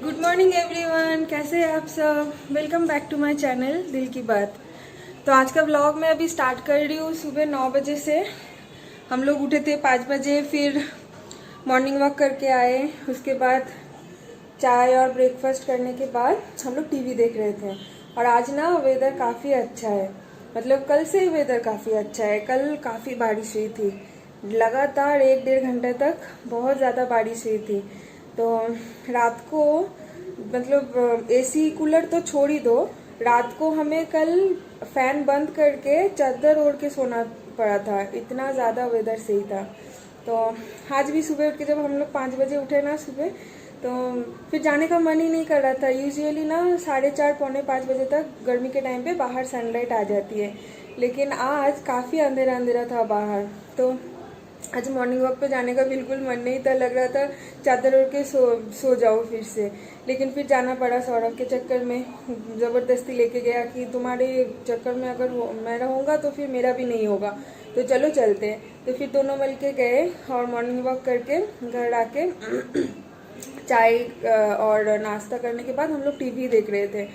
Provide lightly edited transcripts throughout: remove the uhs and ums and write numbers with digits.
Good morning everyone, कैसे हैं आप सब। Welcome back to my channel Dil Ki बात। तो आज का व्लॉग मैं अभी स्टार्ट कर रही हूँ सुबह 9 बजे से। हम लोग उठे थे 5 बजे, फिर मॉर्निंग वॉक करके आए। उसके बाद चाय और ब्रेकफास्ट करने के बाद हम लोग टीवी देख रहे थे। और आज ना वेदर काफ़ी अच्छा है, मतलब कल से ही वेदर काफ़ी अच्छा है। कल काफ़ी बारिश हुई थी, लगातार 1-1.5 घंटे तक बहुत ज़्यादा बारिश हुई थी। तो रात को मतलब एसी कूलर तो छोड़ ही दो, रात को हमें कल फैन बंद करके चादर ओढ़ के सोना पड़ा था, इतना ज़्यादा वेदर सही था। तो आज भी सुबह उठ के जब हम लोग 5 बजे उठे ना सुबह, तो फिर जाने का मन ही नहीं कर रहा था। यूजुअली ना 4:30 पौने 5 बजे तक गर्मी के टाइम पे बाहर सनलाइट आ जाती है, लेकिन आज काफ़ी अंधेरा अंधेरा था बाहर। तो आज मॉर्निंग वॉक पे जाने का बिल्कुल मन नहीं था, लग रहा था चादर ओढ़ के सो जाओ फिर से। लेकिन फिर जाना पड़ा, सौरभ के चक्कर में ज़बरदस्ती लेके गया कि तुम्हारे चक्कर में अगर मैं रहूँगा तो फिर मेरा भी नहीं होगा, तो चलो चलते हैं। तो फिर दोनों मिल के गए और मॉर्निंग वॉक करके घर आके चाय और नाश्ता करने के बाद हम लोग टीवी देख रहे थे।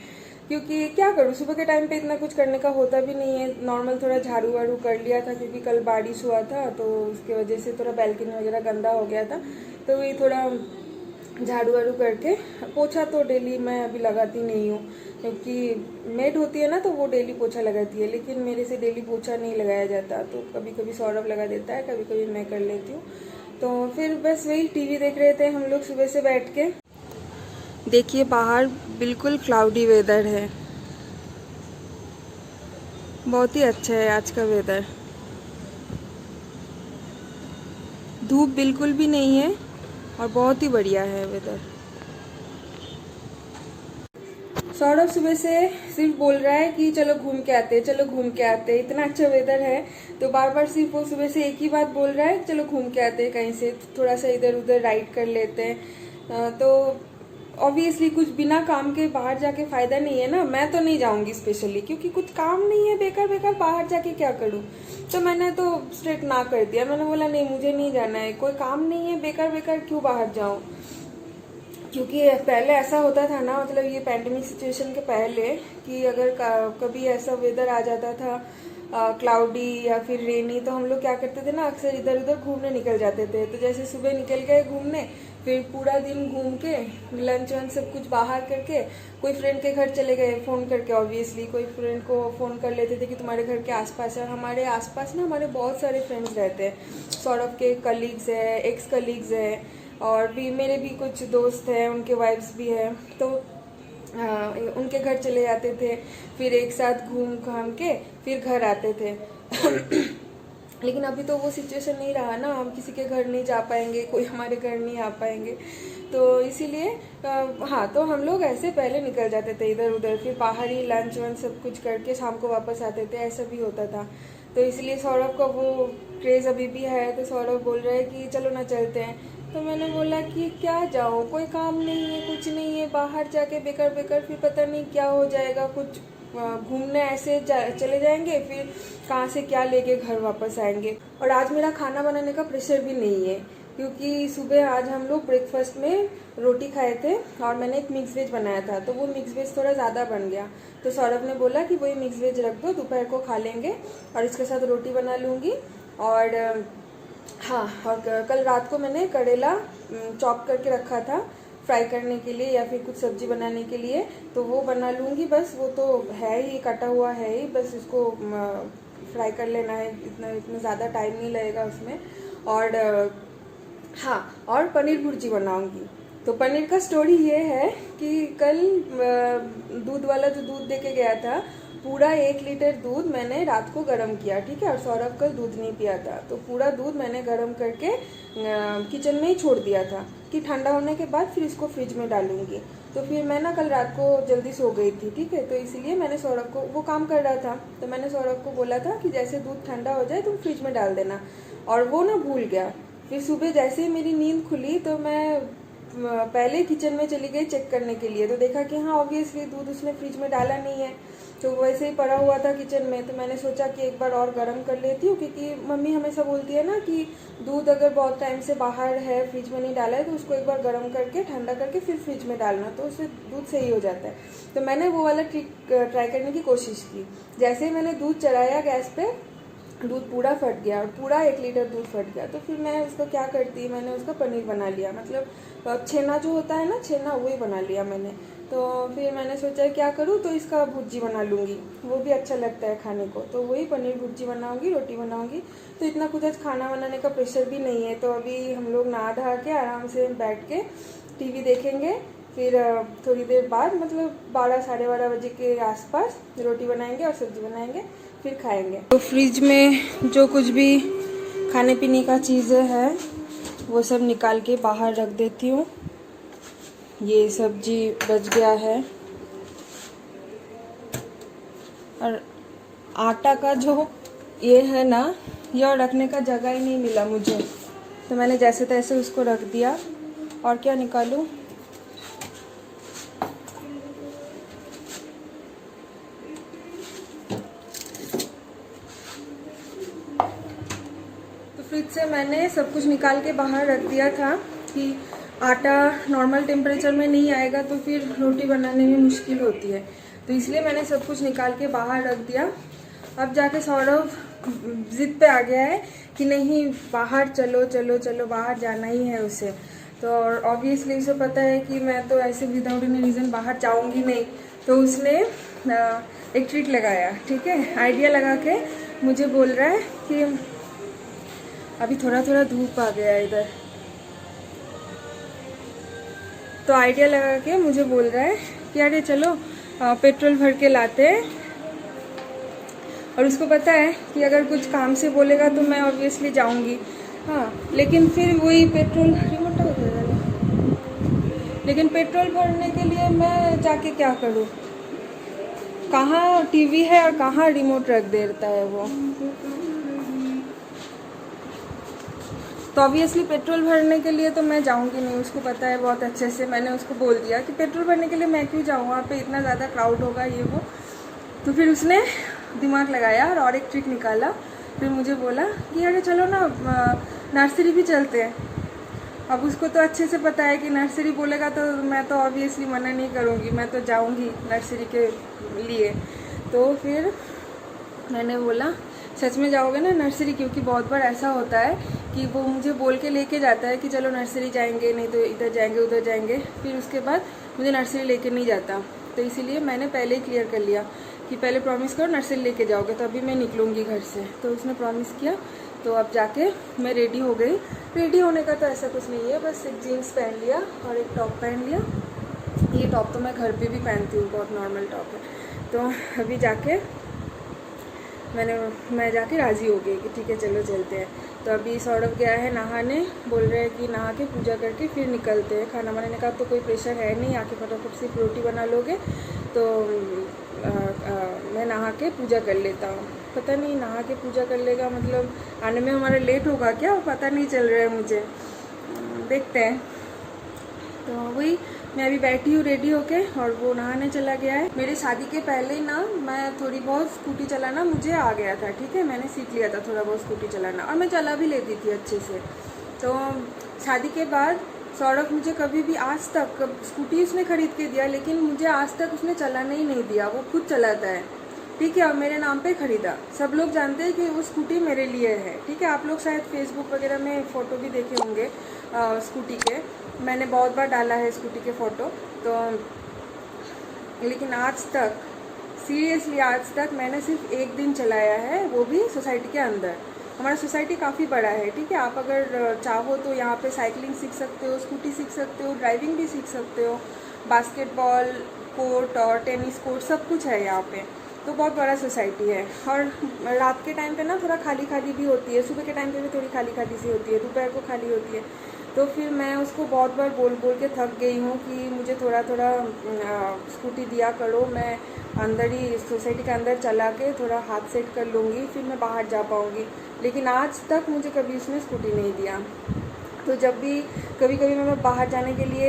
क्योंकि क्या करूँ, सुबह के टाइम पे इतना कुछ करने का होता भी नहीं है। नॉर्मल थोड़ा झाड़ू वाड़ू कर लिया था, क्योंकि कल बारिश हुआ था तो उसकी वजह से थोड़ा बैल्कनी वगैरह गंदा हो गया था। तो वही थोड़ा झाड़ू वाड़ू करके, पोछा तो डेली मैं अभी लगाती नहीं हूँ, क्योंकि मेड होती है ना तो वो डेली पोछा लगाती है, लेकिन मेरे से डेली पोछा नहीं लगाया जाता। तो कभी कभी सौरभ लगा देता है, कभी कभी मैं कर लेती हूँ। तो फिर बस वही टीवी देख रहे थे हम लोग सुबह से बैठ के। देखिए बाहर बिल्कुल क्लाउडी वेदर है, बहुत ही अच्छा है आज का वेदर। धूप बिल्कुल भी नहीं है और बहुत ही बढ़िया है वेदर। सौरभ सुबह से सिर्फ बोल रहा है कि चलो घूम के आते, चलो घूम के आते। इतना अच्छा वेदर है तो बार बार सिर्फ वो सुबह से एक ही बात बोल रहा है, चलो घूम के आते कहीं से, थोड़ा सा इधर उधर राइड कर लेते हैं। तो ऑब्वियसली कुछ बिना काम के बाहर जाके फायदा नहीं है ना। मैं तो नहीं जाऊंगी स्पेशली, क्योंकि कुछ काम नहीं है, बेकार बेकार बाहर जाके क्या करूँ। तो मैंने तो स्ट्रेट ना कर दिया, मैंने बोला नहीं मुझे नहीं जाना है, कोई काम नहीं है, बेकार बेकार क्यों बाहर जाऊँ। क्योंकि पहले ऐसा होता था ना, मतलब ये पैंडेमिक सिचुएशन के पहले, कि अगर कभी ऐसा वेदर आ जाता था क्लाउडी या फिर रेनी, तो हम लोग क्या करते थे ना, अक्सर इधर उधर घूमने निकल जाते थे। तो जैसे सुबह निकल गए घूमने, फिर पूरा दिन घूम के लंच वंच सब कुछ बाहर करके कोई फ्रेंड के घर चले गए फ़ोन करके। ऑब्वियसली कोई फ्रेंड को फ़ोन कर लेते थे कि तुम्हारे घर के आसपास है। हमारे आसपास ना हमारे बहुत सारे फ्रेंड्स रहते हैं, सौरभ के कलीग्स है, एक्स कलीग्स है, और भी मेरे भी कुछ दोस्त हैं, उनके वाइफ्स भी हैं। तो उनके घर चले जाते थे, फिर एक साथ घूम घाम के फिर घर आते थे। लेकिन अभी तो वो सिचुएशन नहीं रहा ना, हम किसी के घर नहीं जा पाएंगे, कोई हमारे घर नहीं आ पाएंगे। तो इसीलिए हाँ, तो हम लोग ऐसे पहले निकल जाते थे इधर उधर, फिर बाहर ही लंच वंच सब कुछ करके शाम को वापस आते थे, ऐसा भी होता था। तो इसलिए सौरभ का वो क्रेज़ अभी भी है। तो सौरभ बोल रहा है कि चलो ना चलते हैं। तो मैंने बोला कि क्या जाऊँ, कोई काम नहीं है, कुछ नहीं है, बाहर जाके बेकार बेकार फिर पता नहीं क्या हो जाएगा। कुछ घूमने ऐसे चले जाएंगे, फिर कहाँ से क्या लेके घर वापस आएंगे। और आज मेरा खाना बनाने का प्रेशर भी नहीं है, क्योंकि सुबह आज हम लोग ब्रेकफास्ट में रोटी खाए थे और मैंने एक मिक्स वेज बनाया था, तो वो मिक्स वेज थोड़ा ज़्यादा बन गया। तो सौरभ ने बोला कि वही मिक्स वेज रख दो, दोपहर को खा लेंगे, और इसके साथ रोटी बना लूँगी। और हाँ, और कल रात को मैंने करेला चॉप करके रखा था फ्राई करने के लिए या फिर कुछ सब्जी बनाने के लिए, तो वो बना लूँगी। बस वो तो है ही, कटा हुआ है ही, बस इसको फ्राई कर लेना है, इतना ज़्यादा टाइम नहीं लगेगा उसमें। और हाँ, और पनीर भुर्जी बनाऊँगी। तो पनीर का स्टोरी ये है कि कल दूध वाला जो दूध दे के गया था, पूरा 1 लीटर दूध मैंने रात को गर्म किया, ठीक है। और सौरभ कल दूध नहीं पिया था, तो पूरा दूध मैंने गर्म करके किचन में ही छोड़ दिया था कि ठंडा होने के बाद फिर इसको फ्रिज में डालूंगी। तो फिर मैं ना कल रात को जल्दी सो गई थी, ठीक है। तो इसलिए मैंने सौरभ को, वो काम कर रहा था, तो मैंने सौरभ को बोला था कि जैसे दूध ठंडा हो जाए तुम फ्रिज में डाल देना, और वो ना भूल गया। फिर सुबह जैसे ही मेरी नींद खुली तो मैं पहले किचन में चली गई चेक करने के लिए, तो देखा कि हाँ ऑब्वियसली दूध उसने फ्रिज में डाला नहीं है, तो वैसे ही पड़ा हुआ था किचन में। तो मैंने सोचा कि एक बार और गर्म कर लेती हूँ, क्योंकि मम्मी हमेशा बोलती है ना कि दूध अगर बहुत टाइम से बाहर है, फ्रिज में नहीं डाला है, तो उसको एक बार गर्म करके ठंडा करके फिर फ्रिज में डालना, तो उससे दूध सही हो जाता है। तो मैंने वो वाला ट्रिक ट्राई करने की कोशिश की। जैसे ही मैंने दूध चढ़ाया गैस पे, दूध पूरा फट गया, और पूरा 1 लीटर दूध फट गया। तो फिर मैं उसको क्या करती, मैंने उसका पनीर बना लिया, मतलब छेना जो होता है ना, छेना वही बना लिया मैंने। तो फिर मैंने सोचा क्या करूँ, तो इसका भुर्जी बना लूँगी, वो भी अच्छा लगता है खाने को। तो वही पनीर भुर्जी बनाऊँगी, रोटी बनाऊँगी। तो इतना कुछ आज खाना बनाने का प्रेशर भी नहीं है। तो अभी हम लोग नहा धहा के आराम से बैठ के टीवी देखेंगे, फिर थोड़ी देर बाद मतलब 12 साढ़े 12 बजे के आसपास रोटी बनाएंगे और सब्जी बनाएंगे, फिर खाएंगे। तो फ्रिज में जो कुछ भी खाने पीने का चीज़ें है वो सब निकाल के बाहर रख देती हूँ। ये सब्जी बच गया है, और आटा का जो ये है ना, यह रखने का जगह ही नहीं मिला मुझे, तो मैंने जैसे तैसे उसको रख दिया। और क्या निकालूं, तो फ्रिज से मैंने सब कुछ निकाल के बाहर रख दिया था कि आटा नॉर्मल टेम्परेचर में नहीं आएगा तो फिर रोटी बनाने में मुश्किल होती है, तो इसलिए मैंने सब कुछ निकाल के बाहर रख दिया। अब जाके सौरभ जिद पे आ गया है कि नहीं बाहर चलो चलो चलो, बाहर जाना ही है उसे। तो ऑब्वियसली उसे पता है कि मैं तो ऐसे विदाउट एनी रीज़न बाहर जाऊंगी नहीं, तो उसने एक ट्रिक लगाया, ठीक है, आइडिया लगा के मुझे बोल रहा है कि अभी थोड़ा थोड़ा धूप आ गया है इधर, तो आइडिया लगा के मुझे बोल रहा है कि अरे चलो पेट्रोल भर के लाते हैं। और उसको पता है कि अगर कुछ काम से बोलेगा तो मैं ऑब्वियसली जाऊंगी, हाँ, लेकिन फिर वही पेट्रोल रिमोट हो जाएगा, लेकिन पेट्रोल भरने के लिए मैं जाके क्या करूँ, कहाँ टीवी है और कहाँ रिमोट रख देता है वो। तो ऑब्वियसली पेट्रोल भरने के लिए तो मैं जाऊंगी नहीं, उसको पता है बहुत अच्छे से। मैंने उसको बोल दिया कि पेट्रोल भरने के लिए मैं क्यों जाऊँ, वहाँ पे इतना ज़्यादा क्राउड होगा ये वो। तो फिर उसने दिमाग लगाया और एक ट्रिक निकाला। फिर मुझे बोला कि अरे चलो ना नर्सरी भी चलते हैं। अब उसको तो अच्छे से पता है कि नर्सरी बोलेगा तो मैं तो ऑब्वियसली मना नहीं करूँगी, मैं तो जाऊँगी नर्सरी के लिए। तो फिर मैंने बोला सच में जाओगे ना नर्सरी, क्योंकि बहुत बार ऐसा होता है कि वो मुझे बोल के लेके जाता है कि चलो नर्सरी जाएंगे, नहीं तो इधर जाएंगे उधर जाएंगे, फिर उसके बाद मुझे नर्सरी लेके नहीं जाता। तो इसीलिए मैंने पहले ही क्लियर कर लिया कि पहले प्रॉमिस करो नर्सरी लेके जाओगे, तो अभी मैं निकलूँगी घर से। तो उसने प्रॉमिस किया, तो अब जाके मैं रेडी हो गई। रेडी होने का तो ऐसा कुछ नहीं है, बस एक जीन्स पहन लिया और एक टॉप पहन लिया। ये टॉप तो मैं घर पे भी पहनती हूँ, बहुत नॉर्मल टॉप है। तो अभी जाके मैं जाके राज़ी हो गई कि ठीक है चलो चलते हैं। तो अभी सौरभ गया है नहाने, बोल रहे हैं कि नहा के पूजा करके फिर निकलते हैं। खाना बनाने का तो कोई प्रेशर है नहीं, आके फटाफट सिर्फ रोटी बना लोगे, तो मैं नहा के पूजा कर लेता हूँ। पता नहीं नहा के पूजा कर लेगा मतलब आने में हमारा लेट होगा क्या, पता नहीं चल रहा है मुझे, देखते हैं। तो वही मैं अभी बैठी हूँ रेडी होके, और वो नहाने चला गया है। मेरे शादी के पहले ही ना मैं थोड़ी बहुत स्कूटी चलाना मुझे आ गया था, ठीक है, मैंने सीख लिया था थोड़ा बहुत स्कूटी चलाना, और मैं चला भी लेती थी अच्छे से। तो शादी के बाद सौरभ मुझे कभी भी आज तक, स्कूटी उसने खरीद के दिया लेकिन मुझे आज तक उसने चलाना ही नहीं दिया, वो खुद चलाता है, ठीक है, और मेरे नाम पे खरीदा। सब लोग जानते हैं कि वो स्कूटी मेरे लिए है, ठीक है। आप लोग शायद फेसबुक वगैरह में फ़ोटो भी देखे होंगे स्कूटी के, मैंने बहुत बार डाला है स्कूटी के फ़ोटो। तो लेकिन आज तक सीरियसली आज तक मैंने सिर्फ एक दिन चलाया है, वो भी सोसाइटी के अंदर। हमारा सोसाइटी काफ़ी बड़ा है, ठीक है, आप अगर चाहो तो यहाँ पे साइकिलिंग सीख सकते हो, स्कूटी सीख सकते हो, ड्राइविंग भी सीख सकते हो, बास्केटबॉल कोर्ट और टेनिस कोर्ट सब कुछ है यहाँ पे। तो बहुत बड़ा सोसाइटी है, और रात के टाइम पे ना थोड़ा खाली खाली भी होती है, सुबह के टाइम पे भी थोड़ी खाली खाली सी होती है, दोपहर को खाली होती है। तो फिर मैं उसको बहुत बार बोल बोल के थक गई हूँ कि मुझे थोड़ा थोड़ा स्कूटी दिया करो, मैं अंदर ही सोसाइटी के अंदर चला के थोड़ा हाथ सेट कर लूँगी, फिर मैं बाहर जा पाऊँगी। लेकिन आज तक मुझे कभी उसने स्कूटी नहीं दिया। तो जब भी कभी कभी मैं बाहर जाने के लिए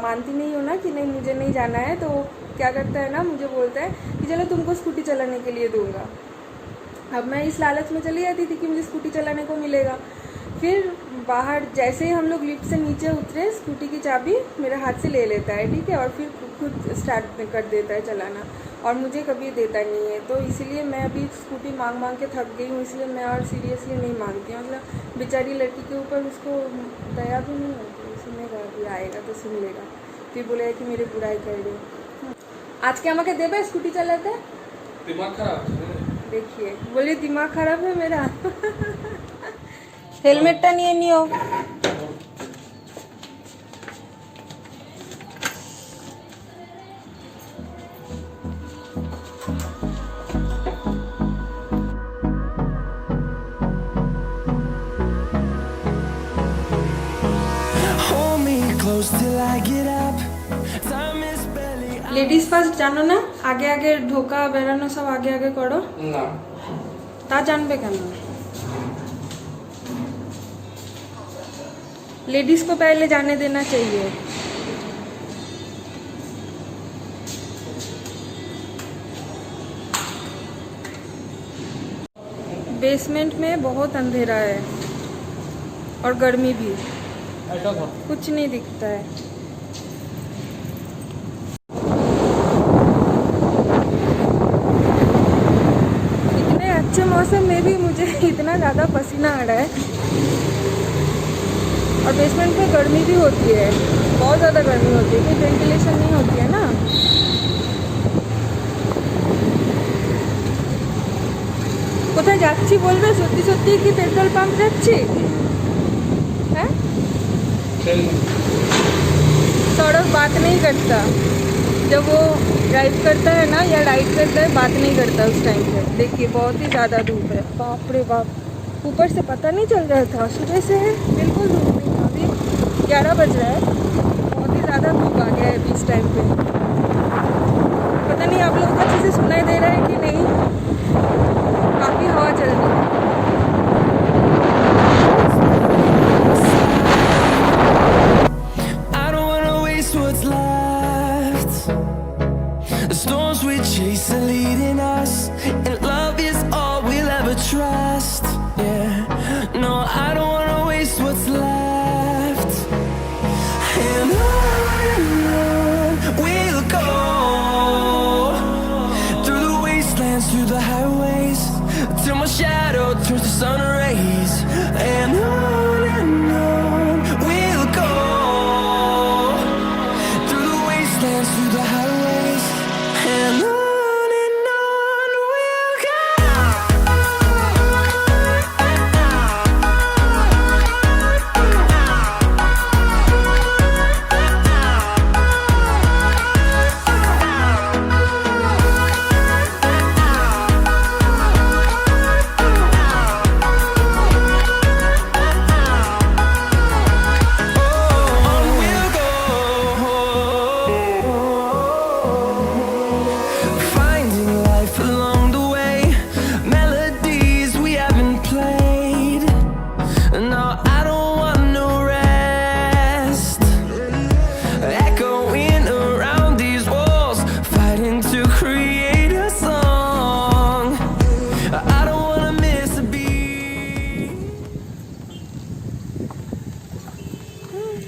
मानती नहीं हूँ ना कि नहीं मुझे नहीं जाना है, तो क्या करता है ना, मुझे बोलता है कि चलो तुमको स्कूटी चलाने के लिए दूंगा। अब मैं इस लालच में चली जाती थी कि मुझे स्कूटी चलाने को मिलेगा। फिर बाहर जैसे ही हम लोग लिफ्ट से नीचे उतरे, स्कूटी की चाबी मेरे हाथ से ले लेता है, ठीक है, और फिर खुद स्टार्ट कर देता है चलाना, और मुझे कभी देता नहीं है। तो इसीलिए मैं अभी स्कूटी मांग मांग के थक गई हूँ, इसलिए मैं और सीरियसली नहीं मांगती हूँ। मतलब बेचारी लड़की के ऊपर उसको दया भी नहीं होती, सुनेगा अभी, आएगा तो सुन लेगा, फिर बोलेगा कि मेरी बुराई कर रही हो। आज क्या আমাকে देवे स्कूटी चलाते? दिमाग खराब है। देखिए बोले दिमाग खराब है मेरा। हेलमेटটা নিয়ে নিও। लेडीज ফার্স্ট জানো না? আগে আগে ঢোকা বেরানো সব আগে আগে করো না, তা জানবে কেন? लेडीज को पहले जाने देना चाहिए। बेसमेंट में बहुत अंधेरा है और गर्मी भी, कुछ नहीं दिखता है। इतने अच्छे मौसम में भी मुझे इतना ज़्यादा पसीना आ रहा है, और बेसमेंट में गर्मी भी होती है, बहुत ज़्यादा गर्मी होती है, कोई वेंटिलेशन नहीं होती है ना। কোথায় যাচ্ছি বলবে? সত্যি সত্যি কি পেট্রোল পাম্প যাচ্ছি? हैं? सौरभ बात नहीं करता जब वो ड्राइव करता है ना या राइड करता है, बात नहीं करता उस टाइम पे। देखिए बहुत ही ज़्यादा धूप है, बाप रे बाप, ऊपर से पता नहीं चल रहा था, सुबह से है बिल्कुल धूप नहीं था। अभी 11 बज रहा है, बहुत ही ज़्यादा धूप आ गया है अभी इस टाइम पे। पता नहीं आप लोगों को अच्छे से सुनाई दे रहा है कि नहीं, काफ़ी हवा चल रही है।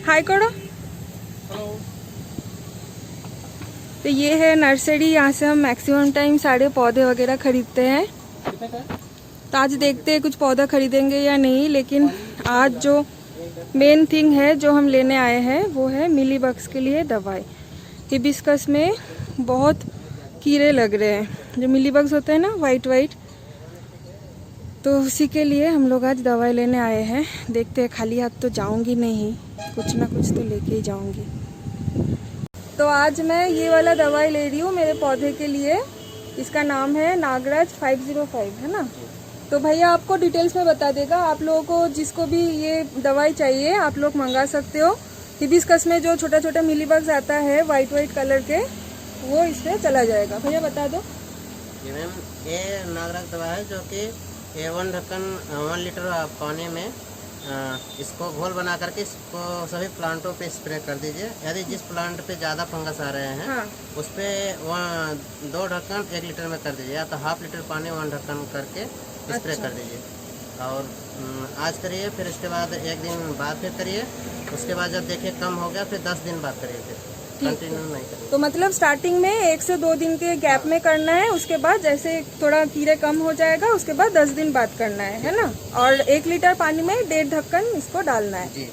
हाय करो। तो ये है नर्सरी, यहाँ से हम मैक्सिमम टाइम सारे पौधे वगैरह खरीदते हैं। तो आज देखते हैं कुछ पौधा खरीदेंगे या नहीं, लेकिन आज जो मेन थिंग है जो हम लेने आए हैं वो है मिलीबग्स के लिए दवाई। हिबिस्कस में बहुत कीड़े लग रहे हैं, जो मिलीबग्स होते हैं ना वाइट वाइट, तो उसी के लिए हम लोग आज दवाई लेने आए हैं। देखते हैं, खाली हाथ तो जाऊंगी नहीं, कुछ ना कुछ तो लेके ही जाऊंगी। तो आज मैं ये वाला दवाई ले रही हूँ मेरे पौधे के लिए। इसका नाम है नागराज 505, है ना। तो भैया आपको डिटेल्स में बता देगा। आप लोगों को जिसको भी ये दवाई चाहिए आप लोग मंगा सकते हो। हिबिस्कस में जो छोटा छोटा मिलीबग्स आता है वाइट वाइट कलर के, वो इससे चला जाएगा। भैया बता दो। जी मैम, ये नागराज दवा है जो कि 1 ढक्कन 1 लीटर पानी में इसको घोल बना करके इसको सभी प्लांटों पे स्प्रे कर दीजिए। यदि जिस प्लांट पे ज़्यादा फंगस आ रहे हैं हाँ। उस पे 2 ढक्कन 1 लीटर में कर दीजिए, या तो हाफ लीटर पानी 1 ढक्कन करके स्प्रे अच्छा। कर दीजिए। और आज करिए, फिर उसके बाद 1 दिन बाद फिर करिए। उसके बाद जब देखिए कम हो गया फिर 10 दिन बाद करिए, फिर कंटिन्यू नहीं करिए। तो मतलब स्टार्टिंग में 1 से 2 दिन के गैप में करना है, उसके बाद जैसे थोड़ा कीड़े कम हो जाएगा उसके बाद 10 दिन बाद करना है ना? और 1 लीटर पानी में 1.5 ढक्कन इसको डालना है जी।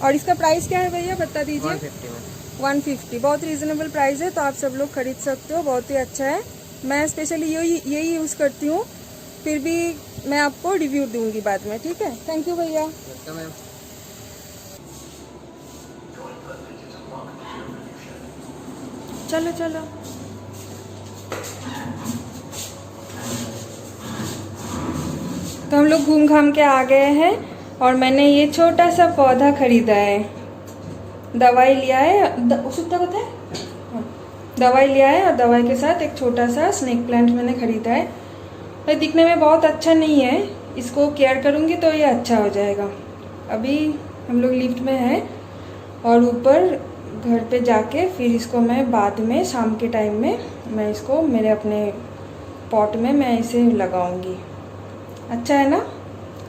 और इसका प्राइस क्या है भैया बता दीजिए? 150 में। 150 बहुत रीजनेबल प्राइस है, तो आप सब लोग खरीद सकते हो, बहुत ही अच्छा है। मैं स्पेशली यही यूज करती हूँ, फिर भी मैं आपको रिव्यू दूंगी बाद में, ठीक है? थैंक यू भैया। Welcome ma'am. चलो चलो। तो हम लोग घूम घाम के आ गए हैं और मैंने ये छोटा सा पौधा खरीदा है, दवाई लिया है, दवाई लिया है और दवाई के साथ एक छोटा सा स्नेक प्लांट मैंने खरीदा है। ये दिखने में बहुत अच्छा नहीं है, इसको केयर करूँगी तो ये अच्छा हो जाएगा। अभी हम लोग लिफ्ट में हैं और ऊपर घर पे जाके फिर इसको मैं बाद में शाम के टाइम में मैं इसको मेरे अपने पॉट में मैं इसे लगाऊंगी। अच्छा है ना,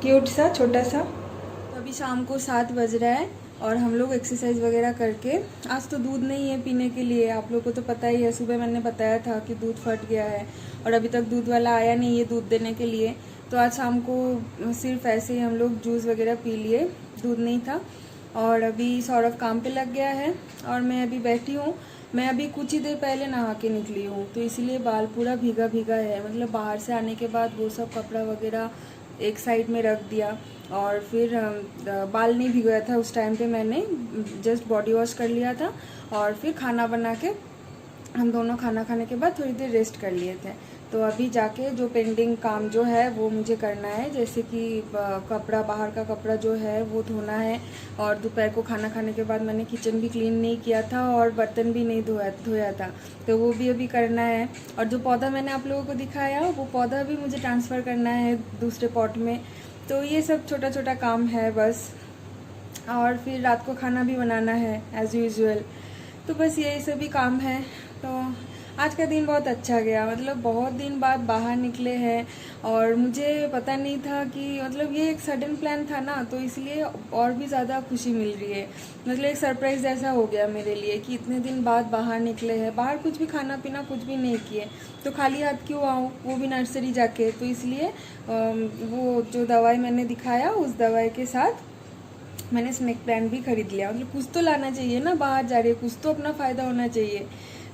क्यूट सा छोटा सा। तो अभी शाम को 7 बज रहा है और हम लोग एक्सरसाइज वगैरह करके, आज तो दूध नहीं है पीने के लिए, आप लोगों को तो पता ही है, सुबह मैंने बताया था कि दूध फट गया है और अभी तक दूध वाला आया नहीं है दूध देने के लिए। तो आज शाम को सिर्फ ऐसे ही हम लोग जूस वगैरह पी लिए, दूध नहीं था। और अभी सौरभ काम पे लग गया है और मैं अभी बैठी हूँ। मैं अभी कुछ ही देर पहले नहा के निकली हूँ, तो इसलिए बाल पूरा भीगा भीगा है। मतलब बाहर से आने के बाद वो सब कपड़ा वगैरह एक साइड में रख दिया और फिर बाल नहीं भिगोया था उस टाइम पे, मैंने जस्ट बॉडी वॉश कर लिया था और फिर खाना बना के हम दोनों खाना खाने के बाद थोड़ी देर रेस्ट कर लिए थे। तो अभी जाके जो पेंडिंग काम जो है वो मुझे करना है, जैसे कि कपड़ा, बाहर का कपड़ा जो है वो धोना है और दोपहर को खाना खाने के बाद मैंने किचन भी क्लीन नहीं किया था और बर्तन भी नहीं धोया था, तो वो भी अभी करना है। और जो पौधा मैंने आप लोगों को दिखाया वो पौधा भी मुझे ट्रांसफ़र करना है दूसरे पॉट में। तो ये सब छोटा छोटा काम है बस, और फिर रात को खाना भी बनाना है एज़ यूजुअल। तो बस यही सभी काम है। तो आज का दिन बहुत अच्छा गया, मतलब बहुत दिन बाद बाहर निकले हैं और मुझे पता नहीं था कि, मतलब ये एक सडन प्लान था ना, तो इसलिए और भी ज़्यादा खुशी मिल रही है। मतलब एक सरप्राइज़ जैसा हो गया मेरे लिए कि इतने दिन बाद बाहर निकले हैं, बाहर कुछ भी खाना पीना कुछ भी नहीं किए, तो खाली हाथ क्यों आऊँ, वो भी नर्सरी जाके। तो इसलिए वो जो दवाई मैंने दिखाया उस दवाई के साथ मैंने स्नेक प्लांट भी खरीद लिया। मतलब कुछ तो लाना चाहिए ना, बाहर जा रही है, कुछ तो अपना फ़ायदा होना चाहिए।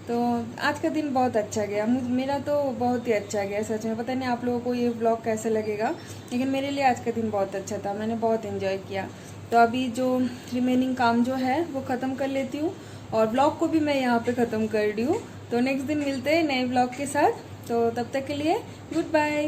तो आज का दिन बहुत अच्छा गया, मेरा तो बहुत ही अच्छा गया सच में। पता नहीं आप लोगों को ये व्लॉग कैसा लगेगा, लेकिन मेरे लिए आज का दिन बहुत अच्छा था, मैंने बहुत एंजॉय किया। तो अभी जो रिमेनिंग काम जो है वो ख़त्म कर लेती हूँ और व्लॉग को भी मैं यहाँ पे ख़त्म कर रही हूँ। तो नेक्स्ट दिन मिलते हैं नए व्लॉग के साथ, तो तब तक के लिए गुड बाय।